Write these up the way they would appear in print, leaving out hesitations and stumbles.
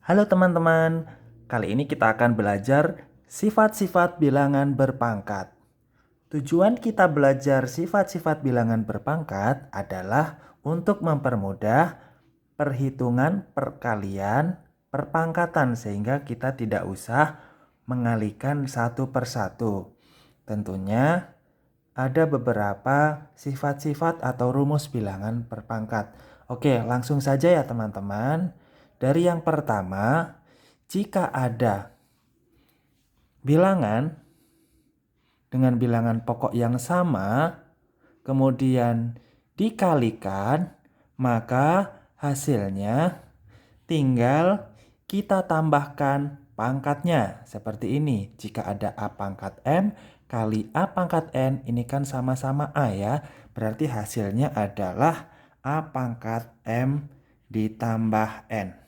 Halo teman-teman, kali ini kita akan belajar sifat-sifat bilangan berpangkat. Tujuan kita belajar sifat-sifat bilangan berpangkat adalah untuk mempermudah perhitungan perkalian perpangkatan sehingga kita tidak usah mengalihkan satu persatu. Tentunya ada beberapa sifat-sifat atau rumus bilangan berpangkat. Oke, langsung saja ya teman-teman. Dari yang pertama, jika ada bilangan dengan bilangan pokok yang sama, kemudian dikalikan, maka hasilnya tinggal kita tambahkan pangkatnya. Seperti ini, jika ada A pangkat M kali A pangkat N, ini kan sama-sama A ya. Berarti hasilnya adalah A pangkat M ditambah N.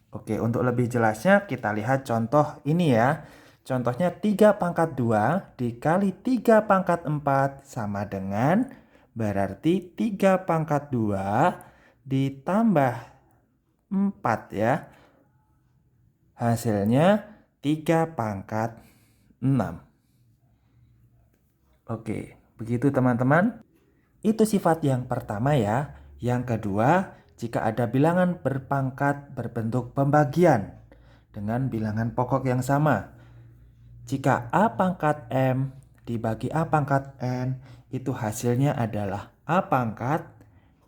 Oke, untuk lebih jelasnya kita lihat contoh ini ya. Contohnya 3 pangkat 2 dikali 3 pangkat 4 sama dengan berarti 3 pangkat 2 ditambah 4 ya. Hasilnya 3 pangkat 6. Oke, begitu teman-teman. Itu sifat yang pertama ya. Yang kedua, jika ada bilangan berpangkat berbentuk pembagian dengan bilangan pokok yang sama. Jika A pangkat M dibagi A pangkat N, itu hasilnya adalah A pangkat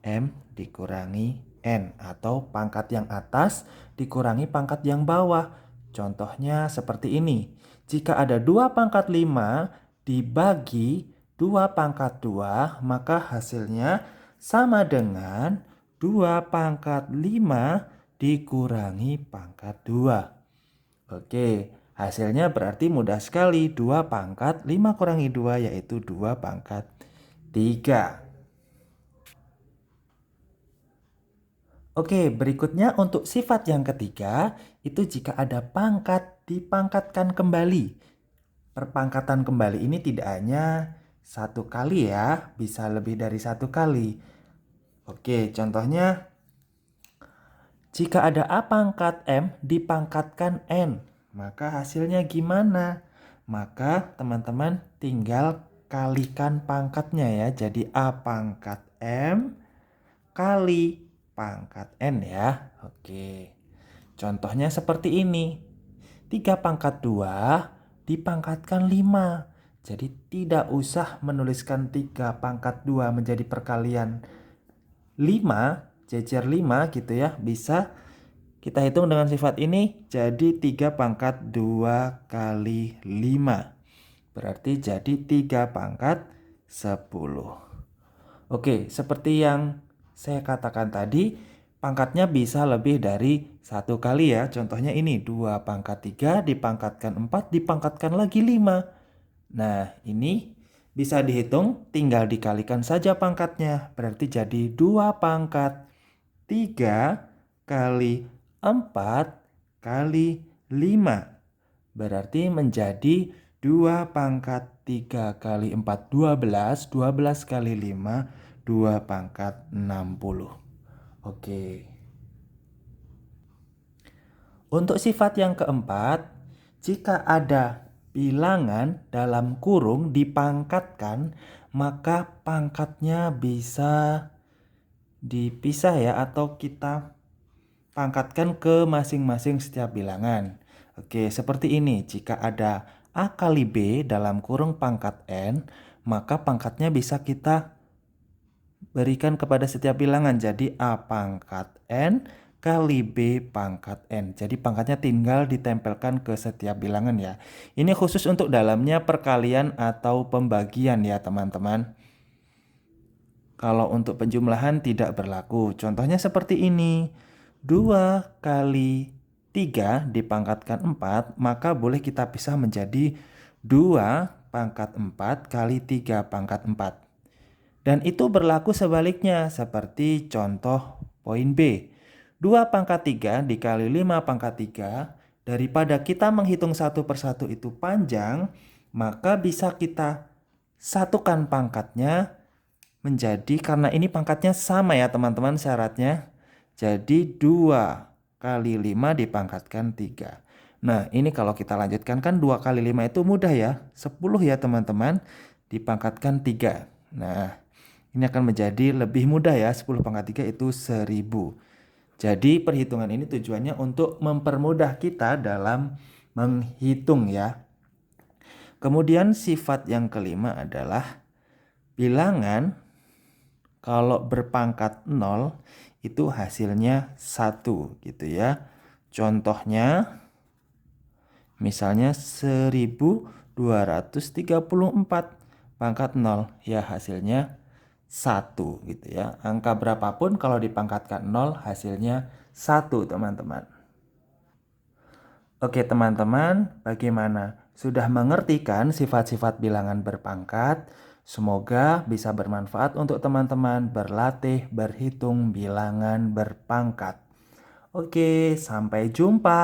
M dikurangi N atau pangkat yang atas dikurangi pangkat yang bawah. Contohnya seperti ini. Jika ada 2 pangkat 5 dibagi 2 pangkat 2, maka hasilnya sama dengan 2 pangkat 5 dikurangi pangkat 2. Oke, hasilnya berarti mudah sekali. 2 pangkat 5 kurangi 2 yaitu 2 pangkat 3. Oke, berikutnya untuk sifat yang ketiga, itu jika ada pangkat dipangkatkan kembali. Perpangkatan kembali ini tidak hanya satu kali ya, bisa lebih dari satu kali. Oke, contohnya jika ada A pangkat M dipangkatkan N, maka hasilnya gimana? Maka teman-teman tinggal kalikan pangkatnya ya. Jadi A pangkat M kali pangkat N ya. Oke. Contohnya seperti ini. 3 pangkat 2 dipangkatkan 5. Jadi tidak usah menuliskan 3 pangkat 2 menjadi perkalian 5, jejer 5 gitu ya. Bisa kita hitung dengan sifat ini jadi 3 pangkat 2 kali 5. Berarti jadi 3 pangkat 10. Oke, seperti yang saya katakan tadi, pangkatnya bisa lebih dari satu kali ya. Contohnya ini 2 pangkat 3 dipangkatkan 4 dipangkatkan lagi 5. Nah, ini bisa dihitung, tinggal dikalikan saja pangkatnya. Berarti jadi 2 pangkat 3 kali 4 kali 5. Berarti menjadi 2 pangkat 3 kali 4, 12. 12 kali 5, 2 pangkat 60. Oke. Untuk sifat yang keempat, jika ada bilangan dalam kurung dipangkatkan, maka pangkatnya bisa dipisah ya, atau kita pangkatkan ke masing-masing setiap bilangan. Oke, seperti ini. Jika ada A kali B dalam kurung pangkat N, maka pangkatnya bisa kita berikan kepada setiap bilangan. Jadi A pangkat N kali B pangkat N. Jadi pangkatnya tinggal ditempelkan ke setiap bilangan ya. Ini khusus untuk dalamnya perkalian atau pembagian ya teman-teman. Kalau untuk penjumlahan tidak berlaku. Contohnya seperti ini. 2 kali 3 dipangkatkan 4, maka boleh kita pisah menjadi 2 pangkat 4 kali 3 pangkat 4. Dan itu berlaku sebaliknya seperti contoh poin B. 2 pangkat 3 dikali 5 pangkat 3, daripada kita menghitung satu persatu itu panjang, maka bisa kita satukan pangkatnya menjadi, karena ini pangkatnya sama ya teman-teman syaratnya. Jadi 2 kali 5 dipangkatkan 3. Nah, ini kalau kita lanjutkan kan 2 kali 5 itu mudah ya. 10 ya teman-teman, dipangkatkan 3. Nah, ini akan menjadi lebih mudah ya. 10 pangkat 3 itu 1000. Jadi perhitungan ini tujuannya untuk mempermudah kita dalam menghitung ya. Kemudian sifat yang kelima adalah bilangan kalau berpangkat 0 itu hasilnya 1 gitu ya. Contohnya misalnya 1234 pangkat 0 ya hasilnya 1 gitu ya. Angka berapapun kalau dipangkatkan 0 hasilnya 1 teman-teman. Oke teman-teman, bagaimana? Sudah mengerti kan sifat-sifat bilangan berpangkat? Semoga bisa bermanfaat untuk teman-teman berlatih berhitung bilangan berpangkat. Oke, sampai jumpa.